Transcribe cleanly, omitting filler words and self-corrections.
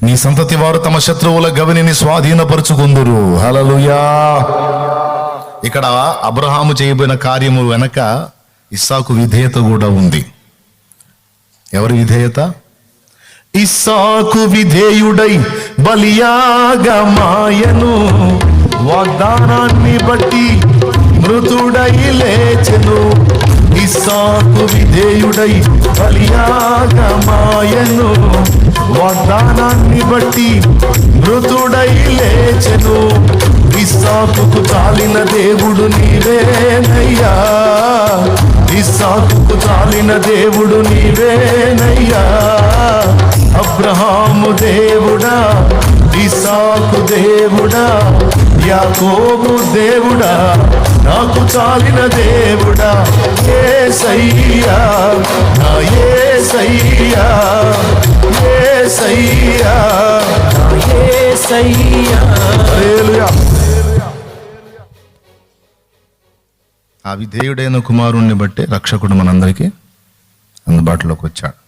నీ సంతతి వారు తమ శత్రువుల గవిని స్వాధీనపరుచుకుందురు. హల్లెలూయా. ఇక్కడ అబ్రహాము చేయబోయిన కార్యము వెనక ఇస్సాకు విధేయత కూడా ఉంది. ఎవరి విధేయత? ఇస్సాకు విధేయుడై బలియాగమాయను, వాగ్దానాన్ని బట్టి మృతుడై లేచెను. ఇస్సాకు విధేయుడై బలియాగమాయను, వాగ్దానాన్ని బట్టి మృతుడై లేచెను. ఇస్సాకుకు చాలిన దేవుడు నీవేనయ్యా, ఇస్సాకుకు చాలిన దేవుడు నీవేనయ్యా. అబ్రహాము దేవుడా, ఇస్సాకు దేవుడా, యాకోబు దేవుడా, నాకు చాలిన దేవుడా. యేసయ్యా, నా యేసయ్యా, యేసయ్యా, నా యేసయ్యా. హల్లెలూయా. ఆ విధేయుడైన కుమారుణ్ణి బట్టే రక్షకుడు మనందరికీ అందుబాటులోకి వచ్చాడు.